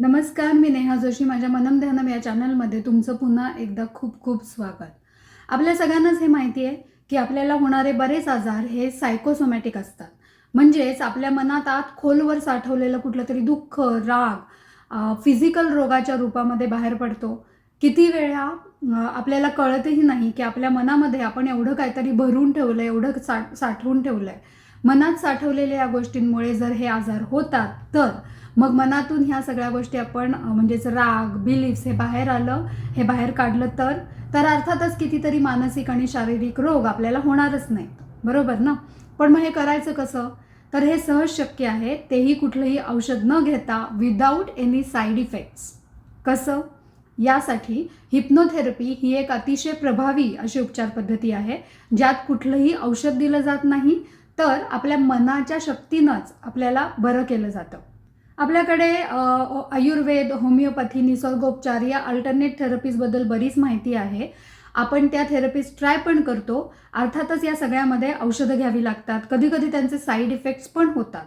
नमस्कार, मी नेहा जोशी. माझ्या मनम ध्यानम या चॅनलमध्ये तुमचं पुन्हा एकदा खूप खूप स्वागत. आपल्या सगळ्यांनाच हे माहिती आहे की आपल्याला होणारे बरेच आजार हे सायकोसोमॅटिक असतात. म्हणजेच आपल्या मनात आत खोलवर साठवलेलं कुठलं तरी दुःख, राग फिजिकल रोगाच्या रूपामध्ये बाहेर पडतो. किती वेळा आपल्याला कळतही नाही की आपल्या मनामध्ये आपण एवढं काहीतरी भरून ठेवलंय, एवढं साठवून ठेवलंय. मनात साठवलेल्या या गोष्टींमुळे जर हे आजार होतात तर मग मनातून ह्या सगळ्या गोष्टी आपण म्हणजेच राग, बिलीफ्स हे बाहेर आलं, हे बाहेर काढलं तर अर्थातच कितीतरी मानसिक आणि शारीरिक रोग आपल्याला होणारच नाहीत, बरोबर ना? पण मग हे करायचं कसं? तर हे सहज शक्य आहे, तेही कुठलंही औषध न घेता, विदाऊट एनी साईड इफेक्ट्स. कसं? यासाठी हिप्नोथेरपी ही एक अतिशय प्रभावी अशी उपचार पद्धती आहे, ज्यात कुठलंही औषध दिलं जात नाही, तर आपल्या मनाच्या शक्तीनंच आपल्याला बरं केलं जातं. आपल्याकडे आयुर्वेद, होमिओपॅथी, निसर्गोपचार या अल्टरनेट थेरपीजबद्दल बरीच माहिती आहे. आपण त्या थेरपीज ट्राय पण करतो. अर्थातच या सगळ्यामध्ये औषधं घ्यावी लागतात. कधी-कधी त्यांचे साईड इफेक्ट्स पण होतात.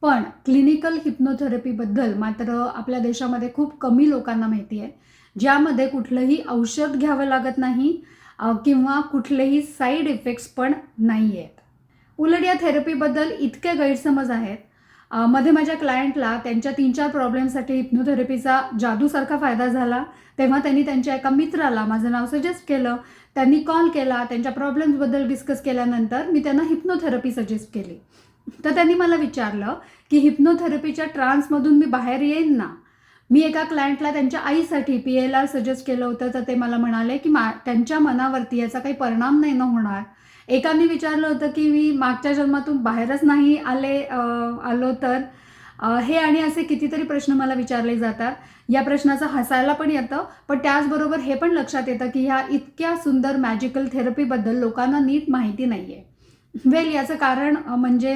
पण क्लिनिकल हिप्नोथेरपीबद्दल मात्र आपल्या देशामध्ये खूप कमी लोकांना माहिती आहे, ज्यामध्ये कुठलंही औषध घ्यावं लागत नाही किंवा कुठलेही साईड इफेक्ट्स पण नाही आहेत. उलट या थेरपीबद्दल इतके गैरसमज आहेत. मध्ये माझ्या क्लायंटला त्यांच्या 3-4 प्रॉब्लेमसाठी हिप्नोथेरपीचा जादूसारखा फायदा झाला. तेव्हा त्यांनी त्यांच्या एका मित्राला माझं नाव सजेस्ट केलं. त्यांनी कॉल केला. त्यांच्या प्रॉब्लेम्सबद्दल डिस्कस केल्यानंतर मी त्यांना हिप्नोथेरपी सजेस्ट केली. तर त्यांनी मला विचारलं की हिप्नोथेरपीच्या ट्रान्समधून मी बाहेर येईन ना? मी एका क्लायंटला त्यांच्या आईसाठी PLR सजेस्ट केलं होतं, तर ते मला म्हणाले की त्यांच्या मनावरती याचा काही परिणाम नाही ना होणार. एकाने विचारलं होतं की मी मागच्या जन्मातून बाहेरच नाही आलो तर हे आणि असे कितीतरी प्रश्न मला विचारले जातात. या प्रश्नाचं हसायला पण येतं, पण त्याचबरोबर हे पण लक्षात येतं की ह्या इतक्या सुंदर मॅजिकल थेरपीबद्दल लोकांना नीट माहिती नाही आहे. वेल, याचं कारण म्हणजे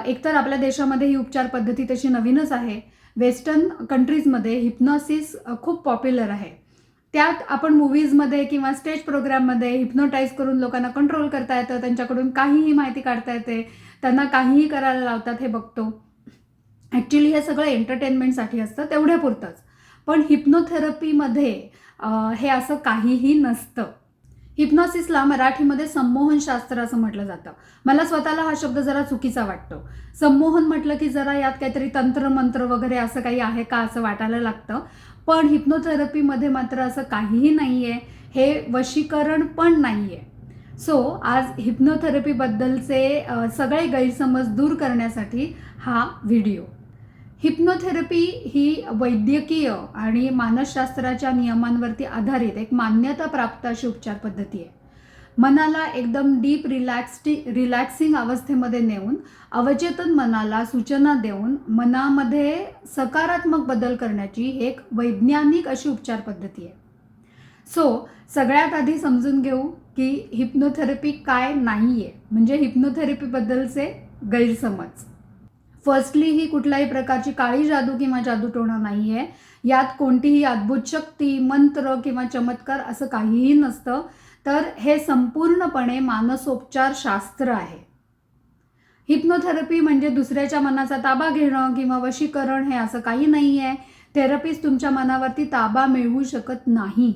एकतर आपल्या देशामध्ये ही उपचार पद्धती तशी नवीनच आहे. वेस्टर्न कंट्रीजमध्ये हिप्नॉसिस खूप पॉप्युलर आहे. त्यात आपण मूव्हीजमध्ये किंवा स्टेज प्रोग्राममध्ये हिप्नोटाईज करून लोकांना कंट्रोल करता येतं, त्यांच्याकडून काहीही माहिती काढता येते, त्यांना काहीही करायला लावतात हे बघतो. ॲक्च्युली हे सगळं एंटरटेनमेंटसाठी असतं, तेवढ्यापुरतंच. पण हिप्नोथेरपीमध्ये हे असं काहीही नसतं. हिप्नॉसिसला मराठीमध्ये संमोहनशास्त्र असं म्हटलं जातं. मला स्वतःला हा शब्द जरा चुकीचा वाटतो. संमोहन म्हटलं की जरा यात काहीतरी तंत्रमंत्र वगैरे असं काही आहे का असं वाटायला लागतं. पण हिप्नोथेरपीमध्ये मात्र असं काहीही नाही आहे. हे वशीकरण पण नाही आहे. सो आज हिप्नोथेरपीबद्दलचे सगळे गैरसमज दूर करण्यासाठी हा व्हिडिओ. हिप्नोथेरपी ही वैद्यकीय आणि मानसशास्त्राच्या नियमांवरती आधारित एक मान्यता प्राप्त अशी उपचार पद्धती आहे. मनाला एकदम डीप रिलॅक्सिंग अवस्थेमध्ये नेऊन अवचेतन मनाला सूचना देऊन मनामध्ये सकारात्मक बदल करण्याची एक वैज्ञानिक अशी उपचार पद्धती आहे. सो सगळ्यात आधी समजून घेऊ की हिप्नोथेरपी काय नाही आहे, म्हणजे हिप्नोथेरपीबद्दलचे गैरसमज. फर्स्टली, ही कुठल्याही प्रकारची काळी जादू किंवा जादूटोणा नाही आहे. यात कोणतीही अद्भुत शक्ती, मंत्र किंवा चमत्कार असं काहीही नसतं. तर हे संपूर्णपणे मानसोपचार शास्त्र आहे. हिप्नोथेरपी म्हणजे दुसऱ्याच्या मनाचा ताबा घेणं किंवा वशीकरण हे असं काही नाही आहे. थेरपिस्ट तुमच्या मनावरती ताबा मिळवू शकत नाही.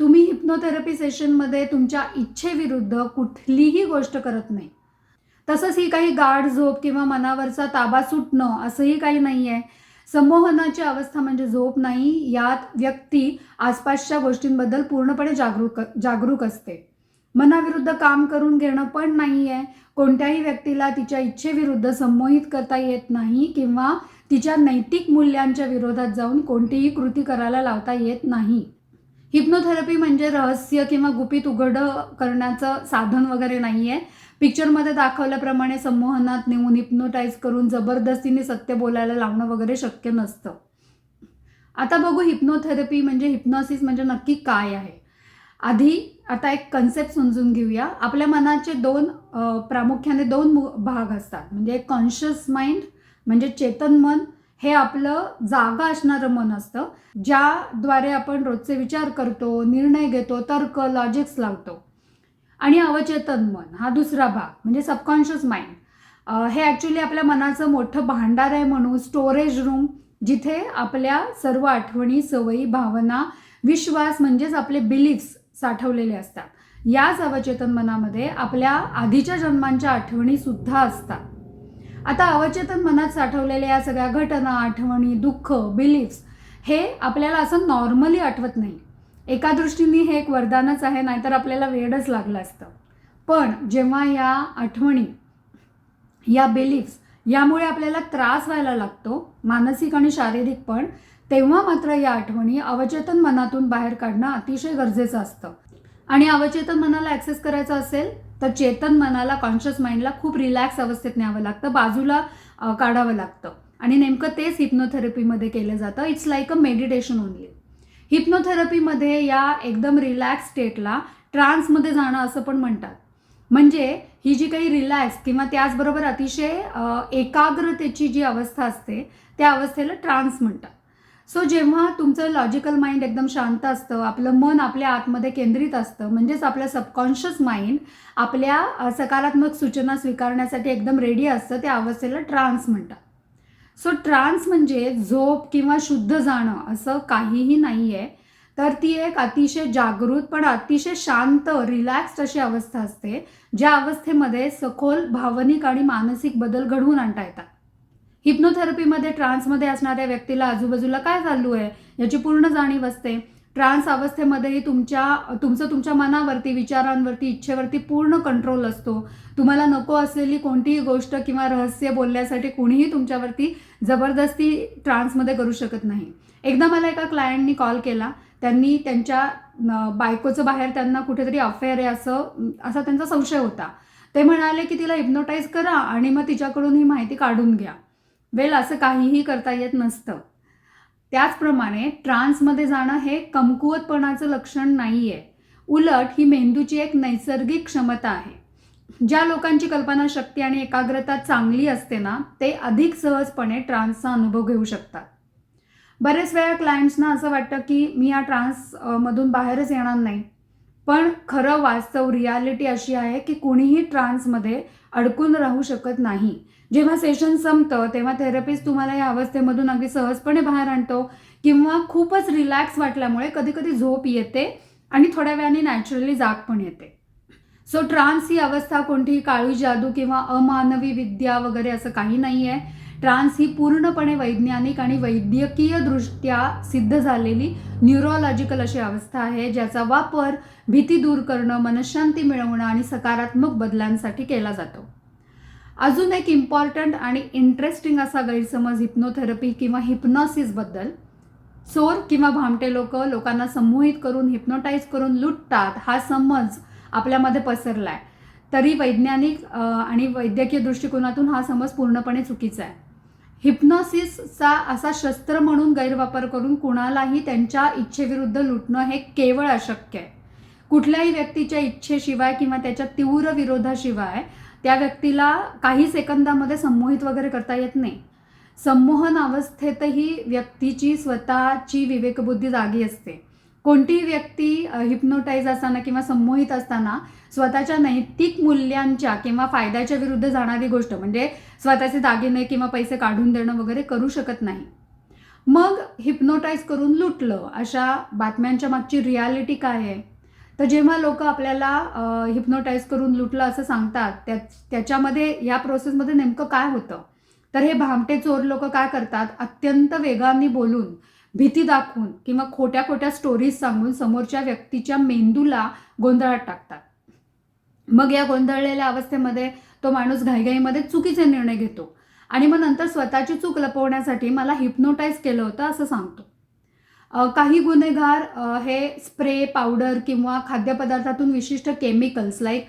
तुम्ही हिप्नोथेरपी सेशनमध्ये तुमच्या इच्छेविरुद्ध कुठलीही गोष्ट करत नाही. तसंच ही काही गाढ झोप किंवा मनावरचा ताबा सुटणं असंही काही नाही आहे. संमोहनाची अवस्था म्हणजे झोप नाही. यात व्यक्ती आसपासच्या गोष्टींबद्दल पूर्णपणे जागरूक असते. मनाविरुद्ध काम करून घेणं पण नाही आहे. कोणत्याही व्यक्तीला तिच्या इच्छेविरुद्ध संमोहित करता येत नाही किंवा तिच्या नैतिक मूल्यांच्या विरोधात जाऊन कोणतीही कृती करायला लावता येत नाही. हिप्नोथेरपी म्हणजे रहस्य किंवा गुपित उघड करण्याचं साधन वगैरे नाही आहे. पिक्चरमध्ये दाखवल्याप्रमाणे संमोहनात नेऊन हिप्नोटाईज करून जबरदस्तीने सत्य बोलायला लावणं वगैरे शक्य नसतं. आता बघू हिप्नोथेरपी म्हणजे हिप्नॉसिस म्हणजे नक्की काय आहे. आधी आता एक कन्सेप्ट समजून घेऊया. आपल्या मनाचे प्रामुख्याने दोन भाग असतात. म्हणजे एक कॉन्शियस माइंड म्हणजे चेतन मन, हे आपलं जागा असणारं मन असतं, ज्याद्वारे आपण रोजचे विचार करतो, निर्णय घेतो, तर्क, लॉजिक्स लावतो. आणि अवचेतन मन हा दुसरा भाग म्हणजे सबकॉन्शियस माइंड. हे ॲक्च्युली आपल्या मनाचं मोठं भांडार आहे म्हणून, स्टोरेज रूम. जिथे आपल्या सर्व आठवणी, सवयी, भावना, विश्वास म्हणजेच आपले बिलीफ्स साठवलेले असतात. याच अवचेतन मनामध्ये आपल्या आधीच्या जन्मांच्या आठवणी सुद्धा असतात. आता अवचेतन मनात साठवलेल्या या सगळ्या घटना, आठवणी, दुःख, बिलीफ्स हे आपल्याला असं नॉर्मली आठवत नाही. एका दृष्टीने हे एक वरदानच आहे, नाहीतर आपल्याला वेडच लागलं असतं. पण जेव्हा या आठवणी, या बिलीफ्स यामुळे आपल्याला त्रास व्हायला लागतो, मानसिक आणि शारीरिक पण, तेव्हा मात्र या आठवणी अवचेतन मनातून बाहेर काढणं अतिशय गरजेचं असतं. आणि अवचेतन मनाला ॲक्सेस करायचं असेल तर चेतन मनाला, कॉन्शियस माइंडला खूप रिलॅक्स अवस्थेत न्यावं लागतं, बाजूला काढावं लागतं. आणि नेमकं तेच हिप्नोथेरपीमध्ये केलं जातं. It's like a meditation only. हिप्नोथेरपीमध्ये या एकदम रिलॅक्स स्टेटला ट्रान्समध्ये जाणं असं पण म्हणतात. म्हणजे ही जी काही रिलॅक्स किंवा त्याचबरोबर अतिशय एकाग्रतेची जी अवस्था असते त्या अवस्थेला ट्रान्स म्हणतात. सो जेव्हा तुमचं लॉजिकल माइंड एकदम शांत असतं, आपलं मन आपल्या आतमध्ये केंद्रित असतं, म्हणजेच आपलं सबकॉन्शियस माइंड आपल्या सकारात्मक सूचना स्वीकारण्यासाठी एकदम रेडी असतं, त्या अवस्थेला ट्रान्स म्हणतात. सो ट्रान्स म्हणजे झोप किंवा शुद्ध जाणं असं काहीही नाही आहे. तर ती एक अतिशय जागृत पण अतिशय शांत, रिलॅक्स्ड अशी अवस्था असते, ज्या अवस्थेमध्ये सखोल भावनिक आणि मानसिक बदल घडवून आणता येतात. हिप्नोथेरपीमध्ये ट्रान्समध्ये असणाऱ्या व्यक्तीला आजूबाजूला काय चालू आहे याची पूर्ण जाणीव असते. ट्रान्स अवस्थेमध्येही तुमच्या मनावरती, विचारांवरती, इच्छेवरती पूर्ण कंट्रोल असतो. तुम्हाला नको असलेली कोणतीही गोष्ट किंवा रहस्य बोलण्यासाठी कोणीही तुमच्यावरती जबरदस्ती ट्रान्समध्ये करू शकत नाही. एकदा मला एका क्लायंटनी कॉल केला. त्यांनी त्यांच्या बायकोचं बाहेर त्यांना कुठेतरी अफेअर आहे असा त्यांचा संशय होता. ते म्हणाले की तिला हिप्नोटाईज करा आणि मग तिच्याकडून ही माहिती काढून घ्या. असं काहीही करता येत नसतं. त्याचप्रमाणे ट्रान्समध्ये जाणं हे कमकुवतपणाचं लक्षण नाही आहे. उलट ही मेंदूची एक नैसर्गिक क्षमता आहे. ज्या लोकांची कल्पनाशक्ती आणि एकाग्रता चांगली असते ना, ते अधिक सहजपणे ट्रान्सचा अनुभव घेऊ शकतात. बरेच वेळा क्लायंट्सना असं वाटतं की मी या ट्रान्समधून बाहेरच येणार नाही. पण खरं वास्तव, रियालिटी अशी आहे की कुणीही ट्रान्समध्ये अडकून राहू शकत नाही. जेव्हा सेशन संपतं तेव्हा थेरपिस्ट तुम्हाला या अवस्थेमधून अगदी सहजपणे बाहेर आणतो किंवा खूपच रिलॅक्स वाटल्यामुळे कधी कधी झोप येते आणि थोड्या वेळाने नॅचरली जाग पण येते. सो ट्रान्स ही अवस्था कोणतीही काळी जादू किंवा अमानवी विद्या वगैरे असं काही नाही आहे. ट्रान्स ही पूर्णपणे वैज्ञानिक आणि वैद्यकीय दृष्ट्या सिद्ध झालेली न्यूरोलॉजिकल अशी अवस्था आहे, ज्याचा वापर भीती दूर करणं, मनशांती मिळवणं आणि सकारात्मक बदलांसाठी केला जातो. अजून एक इम्पॉर्टंट आणि इंटरेस्टिंग असा गैरसमज हिप्नोथेरपी किंवा हिप्नॉसिसबद्दल, चोर किंवा भामटे लोकांना संमोहित करून, हिप्नोटाईज करून लुटतात, हा समज आपल्यामध्ये पसरला आहे. तरी वैज्ञानिक आणि वैद्यकीय दृष्टिकोनातून हा समज पूर्णपणे चुकीचा आहे. हिप्नॉसिसचा असा शस्त्र म्हणून गैरवापर करून कुणालाही त्यांच्या इच्छेविरुद्ध लुटणं हे केवळ अशक्य आहे. कुठल्याही व्यक्तीच्या इच्छेशिवाय किंवा त्याच्या तीव्र विरोधाशिवाय त्या व्यक्तीला काही सेकंदामध्ये संमोहित वगैरे करता येत नाही. संमोहन अवस्थेतही व्यक्तीची स्वतःची विवेकबुद्धी जागी असते. कोणतीही व्यक्ती हिप्नोटाईज असताना किंवा संमोहित असताना स्वतःच्या नैतिक मूल्यांच्या किंवा फायद्याच्या विरुद्ध जाणारी गोष्ट म्हणजे स्वतःचे दागिने किंवा पैसे काढून देणं वगैरे करू शकत नाही. मग हिप्नोटाईज करून लुटलं अशा बातम्यांच्या मागची रियालिटी काय आहे? तर जेव्हा लोक आपल्याला हिप्नोटाईज करून लुटलं असं सांगतात, त्याच्यामध्ये या प्रोसेसमध्ये नेमकं काय होतं? तर हे भामटे चोर लोक काय करतात, अत्यंत वेगाने बोलून, भीती दाखवून किंवा खोट्या खोट्या स्टोरीज सांगून समोरच्या व्यक्तीच्या मेंदूला गोंधळात टाकतात. मग या गोंधळलेल्या अवस्थेमध्ये तो माणूस घाईघाईमध्ये चुकीचे निर्णय घेतो आणि मग नंतर स्वतःची चूक लपवण्यासाठी मला हिप्नोटाईज केलं होतं असं सांगतो. काही गुन्हेगार हे स्प्रे, पावडर किंवा खाद्यपदार्थातून विशिष्ट केमिकल्स लाईक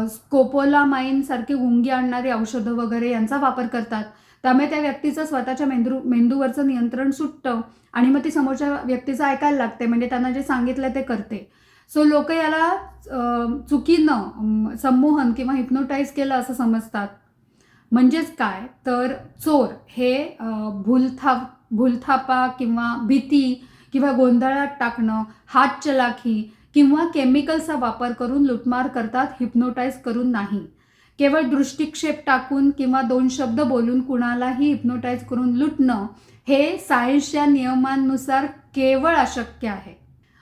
स्कोपोलामाइन सारखी गुंगी आणणारी औषधं वगैरे यांचा वापर करतात. त्यामुळे त्या व्यक्तीचं स्वतःच्या मेंदूवरचं नियंत्रण सुटतं आणि मग ती समोरच्या व्यक्तीचं ऐकायला लागते, म्हणजे त्यांना जे सांगितलं ते करते. सो लोक याला चुकीनं संमोहन किंवा हिप्नोटाईज केलं असं समजतात. म्हणजेच काय तर चोर हे भूलथापा किंवा भीती किंवा गोंधळात टाकणं, हातचलाखी किंवा केमिकलचा वापर करून लुटमार करतात, हिप्नोटाईज करून नाही. केवळ दृष्टिक्षेप टाकून किंवा 2 शब्द बोलून कुणालाही हिप्नोटाईज करून लुटणं हे सायन्सच्या नियमांनुसार केवळ अशक्य आहे.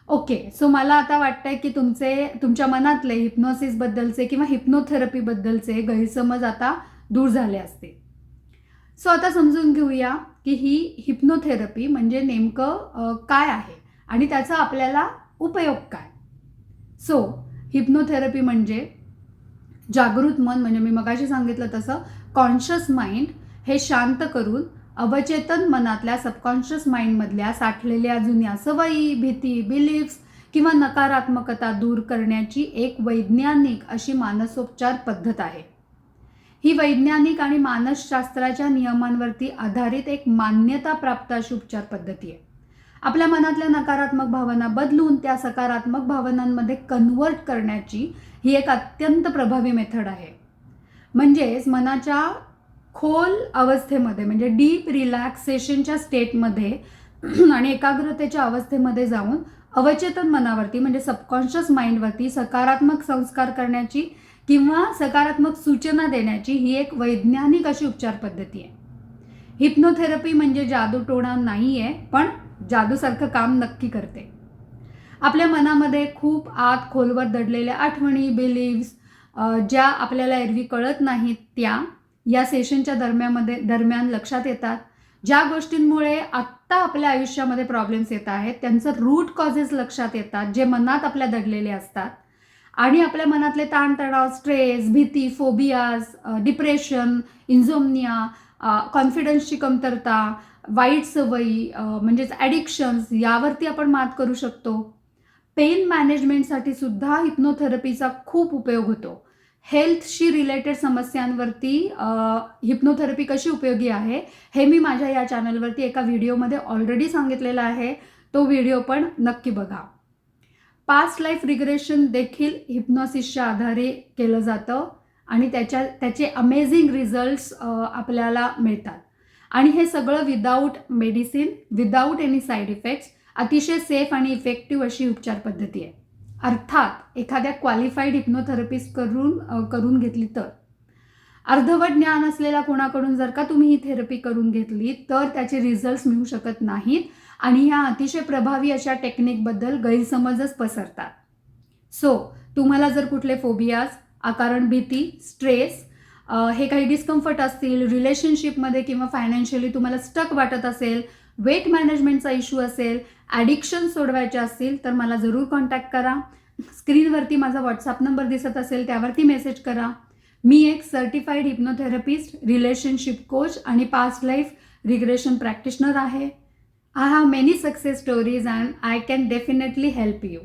ओके, सो मला आता वाटतंय की तुमच्या मनातले हिप्नोसिसबद्दलचे किंवा हिप्नोथेरपीबद्दलचे गैरसमज आता दूर झाले असतील. सो आता समजून घेऊया की ही हिप्नोथेरपी म्हणजे नेमकं काय आहे आणि त्याचा आपल्याला उपयोग काय. सो हिप्नोथेरपी म्हणजे जागृत मन, म्हणजे मी मगाशी सांगितलं तसं कॉन्शियस माइंड हे शांत करून अवचेतन मनातल्या सबकॉन्शियस माइंडमधल्या साठलेल्या जुन्या सवयी, भीती, बिलीफ्स किंवा नकारात्मकता दूर करण्याची एक वैज्ञानिक अशी मानसोपचार पद्धत आहे. ही वैज्ञानिक आणि मानसशास्त्राच्या नियमांवरती आधारित एक मान्यताप्राप्त अशी उपचार पद्धती आहे. आपल्या मनातल्या नकारात्मक भावना बदलून त्या सकारात्मक भावनांमध्ये कन्व्हर्ट करण्याची ही एक अत्यंत प्रभावी मेथड आहे. म्हणजेच मनाच्या खोल अवस्थेमध्ये म्हणजे डीप रिलॅक्सेशनच्या स्टेटमध्ये आणि एकाग्रतेच्या अवस्थेमध्ये जाऊन अवचेतन मनावरती म्हणजे सबकॉन्शियस माइंडवरती सकारात्मक संस्कार करण्याची किंवा सकारात्मक सूचना देण्याची ही एक वैज्ञानिक अशी उपचार पद्धती आहे. हिप्नोथेरपी म्हणजे जादूटोणा नाही आहे, पण जादूसारखं काम नक्की करते. आपल्या मनामध्ये खूप आत खोलवर दडलेल्या आठवणी, बिलीव्स ज्या आपल्याला एरवी कळत नाहीत त्या या सेशनच्या दरम्यान लक्षात येतात. ज्या गोष्टींमुळे आत्ता आपल्या आयुष्यामध्ये प्रॉब्लेम्स येत आहेत त्यांचं रूट कॉजेस लक्षात येतात, जे मनात आपल्या दडलेले असतात. आणि आपल्या मनातले ताणतणाव, स्ट्रेस, भीती, फोबियाज, डिप्रेशन, इन्झोम्निया, कॉन्फिडन्सची कमतरता, वाईट सवयी म्हणजेच ॲडिक्शन्स यावरती आपण मात करू शकतो. पेन मॅनेजमेंटसाठी सुद्धा हिप्नोथेरपीचा खूप उपयोग होतो. हेल्थशी रिलेटेड समस्यांवरती हिप्नोथेरपी कशी उपयोगी आहे हे मी माझ्या या चॅनलवरती एका व्हिडिओमध्ये ऑलरेडी सांगितलेलं आहे. तो व्हिडिओ पण नक्की बघा. पास्ट लाईफ रिग्रेशन देखील हिप्नोसिसच्या आधारे केलं जातं आणि त्याचे अमेझिंग रिझल्ट्स आपल्याला मिळतात. आणि हे सगळं without medicine, without any side effects, अतिशय सेफ आणि इफेक्टिव्ह अशी उपचार पद्धती आहे. अर्थात एखाद्या क्वालिफाईड हिप्नोथेरपिस्ट करून घेतली तर. अर्धवट ज्ञान असलेल्या कोणाकडून जर का तुम्ही ही थेरपी करून घेतली तर त्याचे रिझल्ट्स मिळू शकत नाहीत आणि ह्या अतिशय प्रभावी अशा टेक्निकबद्दल गैरसमजच पसरतात. सो तुम्हाला जर कुठले फोबियाज, अकारण भीती, स्ट्रेस हे काही डिस्कम्फर्ट असतील, रिलेशनशिपमध्ये किंवा फायनान्शियली तुम्हाला स्टक वाटत असेल, वेट मॅनेजमेंटचा इश्यू असेल, ॲडिक्शन सोडवायचे असतील तर मला जरूर कॉन्टॅक्ट करा. स्क्रीनवरती माझा व्हॉट्सअप नंबर दिसत असेल त्यावरती मेसेज करा. मी एक सर्टिफाईड हिप्नोथेरपिस्ट, रिलेशनशिप कोच आणि पास्ट लाईफ रिग्रेशन प्रॅक्टिशनर आहे. I have many success stories and I can definitely help you.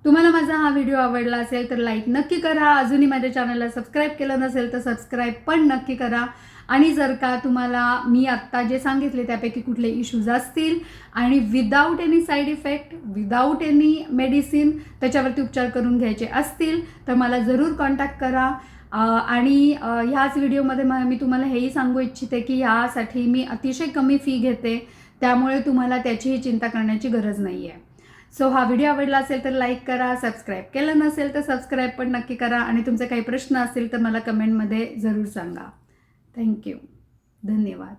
तुम्हाला माझा हा व्हिडिओ आवडला असेल तर लाईक नक्की करा. अजूनही माझ्या चॅनलला सबस्क्राईब केलं नसेल तर सबस्क्राईब पण नक्की करा. आणि जर का तुम्हाला मी आत्ता जे सांगितले त्यापैकी कुठले इश्यूज असतील आणि without any side effect, without any medicine त्याच्यावरती उपचार करून घ्यायचे असतील तर मला जरूर कॉन्टॅक्ट करा. आणि ह्याच व्हिडिओमध्ये मी तुम्हाला हेही सांगू इच्छिते की ह्यासाठी मी अतिशय कमी फी घेते, त्यामुळे तुम्हाला त्याचीही चिंता करण्याची गरज नाही आहे. सो हा व्हिडिओ आवडला असेल तर लाईक करा, सबस्क्राईब केलं नसेल तर सबस्क्राईब पण नक्की करा आणि तुमचे काही प्रश्न असतील तर मला कमेंटमध्ये जरूर सांगा. थँक्यू. धन्यवाद.